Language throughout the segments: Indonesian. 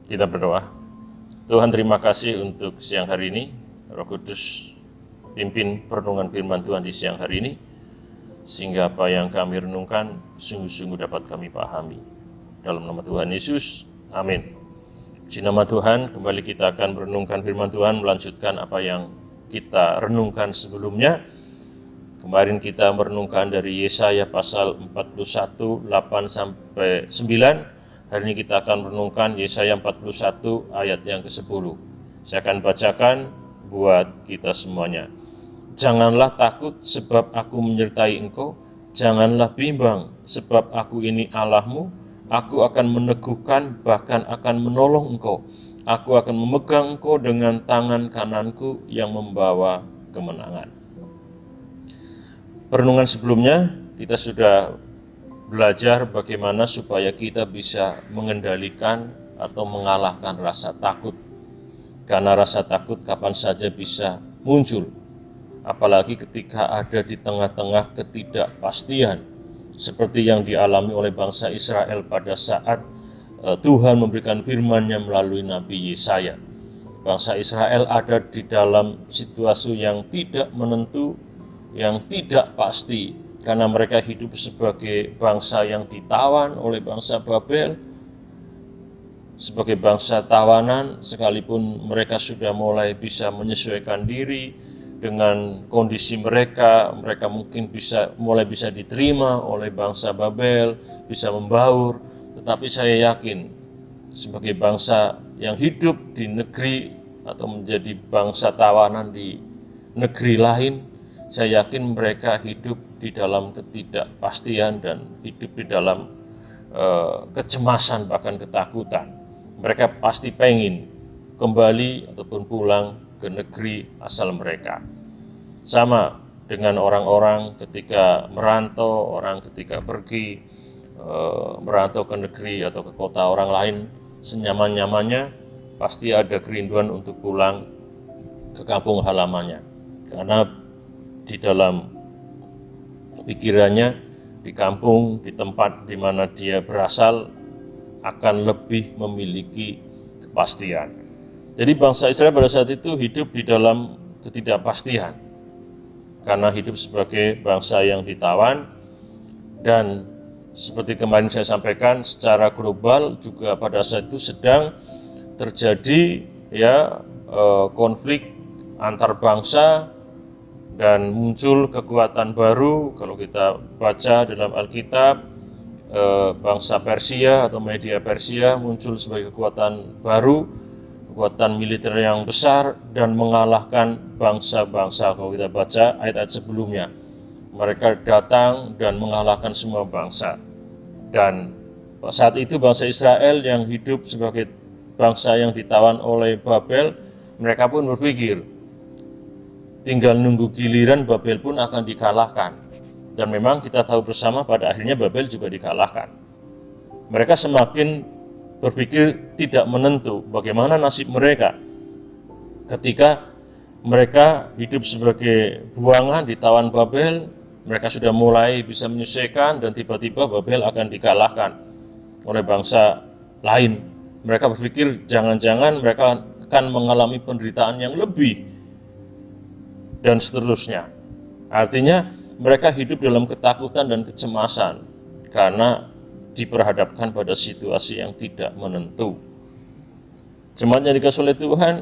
Kita berdoa. Tuhan, terima kasih untuk siang hari ini. Roh Kudus pimpin perenungan firman Tuhan di siang hari ini, sehingga apa yang kami renungkan sungguh-sungguh dapat kami pahami. Dalam nama Tuhan Yesus, amin. Puji nama Tuhan, kembali kita akan merenungkan firman Tuhan, melanjutkan apa yang kita renungkan sebelumnya. Kemarin kita merenungkan dari Yesaya pasal 41, 8-9. Hari ini kita akan merenungkan Yesaya 41 ayat yang ke-10. Saya akan bacakan buat kita semuanya. Janganlah takut sebab aku menyertai engkau, janganlah bimbang sebab aku ini Allahmu, aku akan meneguhkan bahkan akan menolong engkau, aku akan memegang engkau dengan tangan kananku yang membawa kemenangan. Perenungan sebelumnya kita sudah belajar bagaimana supaya kita bisa mengendalikan atau mengalahkan rasa takut. Karena rasa takut kapan saja bisa muncul, apalagi ketika ada di tengah-tengah ketidakpastian, seperti yang dialami oleh bangsa Israel pada saat Tuhan memberikan firman-Nya melalui Nabi Yesaya. Bangsa Israel ada di dalam situasi yang tidak menentu, yang tidak pasti, karena mereka hidup sebagai bangsa yang ditawan oleh bangsa Babel, sebagai bangsa tawanan, sekalipun mereka sudah mulai bisa menyesuaikan diri dengan kondisi mereka mungkin mulai bisa diterima oleh bangsa Babel, bisa membaur, tetapi saya yakin sebagai bangsa yang hidup di negeri atau menjadi bangsa tawanan di negeri lain, saya yakin mereka hidup di dalam ketidakpastian dan hidup di dalam kecemasan bahkan ketakutan. Mereka pasti pengen kembali ataupun pulang ke negeri asal mereka. Sama dengan orang-orang ketika merantau, orang ketika pergi merantau ke negeri atau ke kota orang lain, senyaman-nyamannya pasti ada kerinduan untuk pulang ke kampung halamannya. Karena di dalam pikirannya, di kampung, di tempat di mana dia berasal, akan lebih memiliki kepastian. Jadi bangsa Israel pada saat itu hidup di dalam ketidakpastian, karena hidup sebagai bangsa yang ditawan, dan seperti kemarin saya sampaikan, secara global juga pada saat itu sedang terjadi konflik antar bangsa, dan muncul kekuatan baru. Kalau kita baca dalam Alkitab, bangsa Persia atau media Persia muncul sebagai kekuatan baru, kekuatan militer yang besar dan mengalahkan bangsa-bangsa. Kalau kita baca ayat-ayat sebelumnya, mereka datang dan mengalahkan semua bangsa. Dan saat itu bangsa Israel yang hidup sebagai bangsa yang ditawan oleh Babel, mereka pun berpikir, tinggal nunggu giliran Babel pun akan dikalahkan. Dan memang kita tahu bersama pada akhirnya Babel juga dikalahkan. Mereka semakin berpikir tidak menentu bagaimana nasib mereka ketika mereka hidup sebagai buangan ditawan Babel. Mereka sudah mulai bisa menyesuaikan dan tiba-tiba Babel akan dikalahkan oleh bangsa lain. Mereka berpikir jangan-jangan mereka akan mengalami penderitaan yang lebih, dan seterusnya. Artinya mereka hidup dalam ketakutan dan kecemasan karena diperhadapkan pada situasi yang tidak menentu. Jemaat yang dikasihi oleh Tuhan,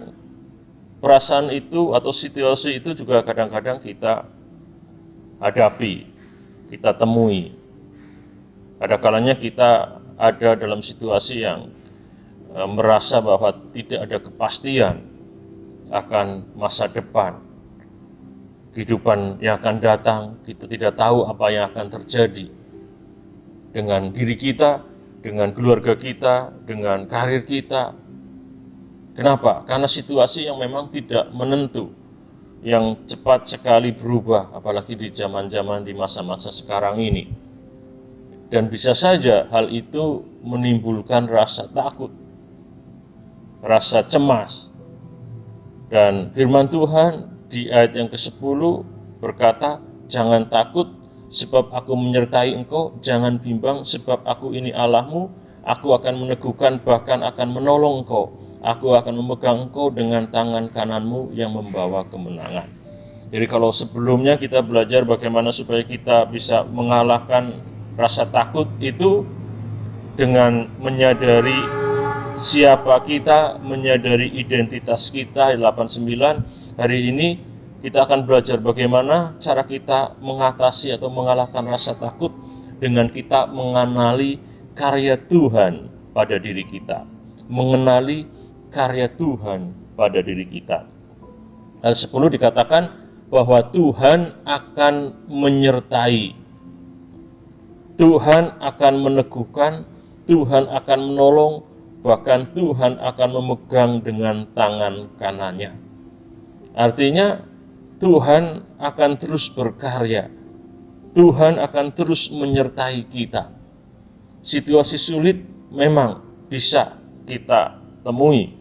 perasaan itu atau situasi itu juga kadang-kadang kita hadapi, kita temui. Ada kalanya kita ada dalam situasi yang merasa bahwa tidak ada kepastian akan masa depan, kehidupan yang akan datang. Kita tidak tahu apa yang akan terjadi dengan diri kita, dengan keluarga kita, dengan karir kita. Kenapa? Karena situasi yang memang tidak menentu, yang cepat sekali berubah, apalagi di zaman-zaman di masa-masa sekarang ini. Dan bisa saja hal itu menimbulkan rasa takut, rasa cemas. Dan firman Tuhan di ayat yang ke-10 berkata, jangan takut sebab aku menyertai engkau, jangan bimbang sebab aku ini Allahmu, Aku akan meneguhkan, bahkan akan menolong engkau. Aku akan memegang engkau dengan tangan kananmu yang membawa kemenangan. Jadi kalau sebelumnya kita belajar bagaimana supaya kita bisa mengalahkan rasa takut itu dengan menyadari siapa kita, menyadari identitas kita. 89 hari ini kita akan belajar bagaimana cara kita mengatasi atau mengalahkan rasa takut dengan kita mengenali karya Tuhan pada diri kita. Mengenali karya Tuhan pada diri kita. Ayat 10 dikatakan bahwa Tuhan akan menyertai, Tuhan akan meneguhkan, Tuhan akan menolong, bahkan Tuhan akan memegang dengan tangan kanannya. Artinya Tuhan akan terus berkarya, Tuhan akan terus menyertai kita. Situasi sulit memang bisa kita temui,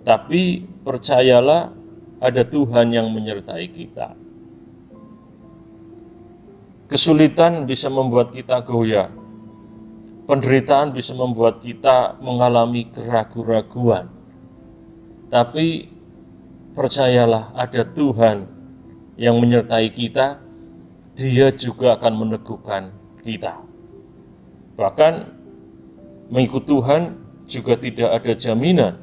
tapi percayalah ada Tuhan yang menyertai kita. Kesulitan bisa membuat kita goyah. Penderitaan bisa membuat kita mengalami keraguan-raguan. Tapi percayalah ada Tuhan yang menyertai kita, Dia juga akan meneguhkan kita. Bahkan mengikut Tuhan juga tidak ada jaminan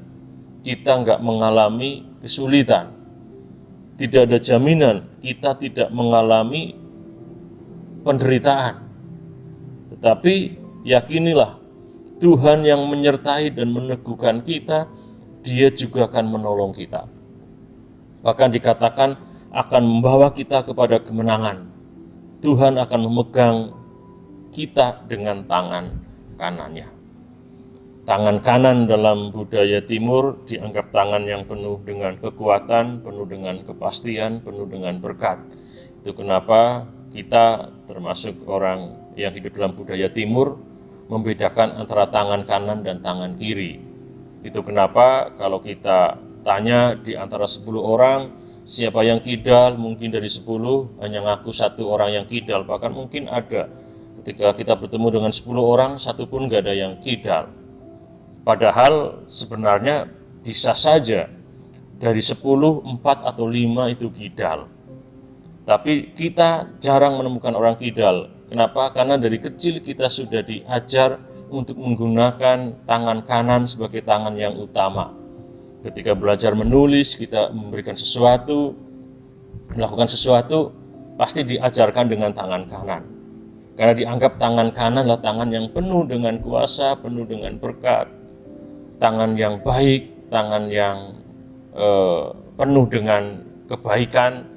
kita nggak mengalami kesulitan. Tidak ada jaminan kita tidak mengalami penderitaan. Tetapi yakinilah Tuhan yang menyertai dan meneguhkan kita, Dia juga akan menolong kita. Bahkan dikatakan akan membawa kita kepada kemenangan. Tuhan akan memegang kita dengan tangan kanannya. Tangan kanan dalam budaya timur dianggap tangan yang penuh dengan kekuatan, penuh dengan kepastian, penuh dengan berkat. Itu kenapa kita termasuk orang yang hidup dalam budaya timur membedakan antara tangan kanan dan tangan kiri. Itu kenapa kalau kita tanya di antara 10 orang, siapa yang kidal, mungkin dari 10 hanya ngaku 1 orang yang kidal. Bahkan mungkin ada ketika kita bertemu dengan 10 orang, 1 pun gak ada yang kidal. Padahal sebenarnya bisa saja dari 10, 4 atau 5 itu kidal. Tapi kita jarang menemukan orang kidal. Kenapa? Karena dari kecil kita sudah diajar untuk menggunakan tangan kanan sebagai tangan yang utama. Ketika belajar menulis, kita memberikan sesuatu, melakukan sesuatu, pasti diajarkan dengan tangan kanan. Karena dianggap tangan kanan adalah tangan yang penuh dengan kuasa, penuh dengan berkat, tangan yang baik, tangan yang penuh dengan kebaikan,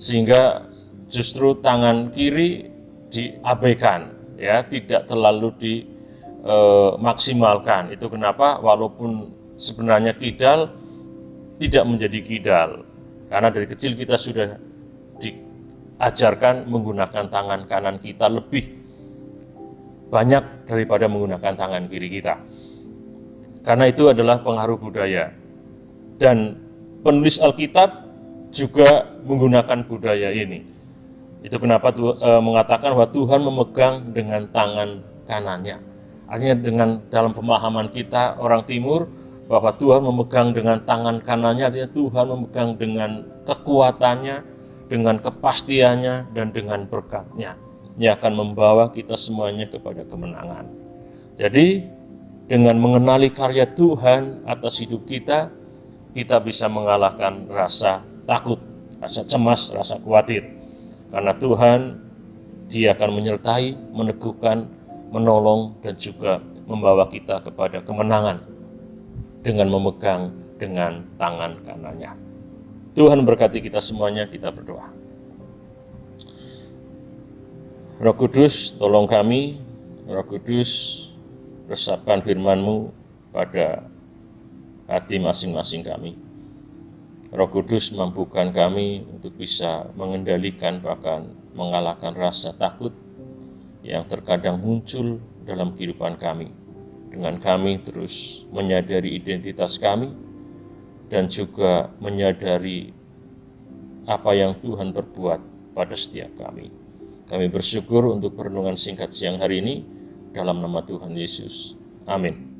sehingga justru tangan kiri diabaikan, ya, tidak terlalu dimaksimalkan. Itu kenapa walaupun sebenarnya kidal tidak menjadi kidal, karena dari kecil kita sudah diajarkan menggunakan tangan kanan kita lebih banyak daripada menggunakan tangan kiri kita. Karena itu adalah pengaruh budaya. Dan penulis Alkitab juga menggunakan budaya ini. Itu kenapa mengatakan bahwa Tuhan memegang dengan tangan kanannya. Artinya dengan dalam pemahaman kita orang timur, bahwa Tuhan memegang dengan tangan kanannya, artinya Tuhan memegang dengan kekuatannya, dengan kepastiannya, dan dengan berkatnya. Ia akan membawa kita semuanya kepada kemenangan. Jadi dengan mengenali karya Tuhan atas hidup kita, kita bisa mengalahkan rasa takut, rasa cemas, rasa khawatir. Karena Tuhan, Dia akan menyertai, meneguhkan, menolong, dan juga membawa kita kepada kemenangan dengan memegang dengan tangan kanannya. Tuhan berkati kita semuanya, kita berdoa. Roh Kudus, tolong kami. Roh Kudus, resapkan firman-Mu pada hati masing-masing kami. Roh Kudus, mampukan kami untuk bisa mengendalikan bahkan mengalahkan rasa takut yang terkadang muncul dalam kehidupan kami. Dengan kami terus menyadari identitas kami dan juga menyadari apa yang Tuhan perbuat pada setiap kami. Kami bersyukur untuk perenungan singkat siang hari ini dalam nama Tuhan Yesus. Amin.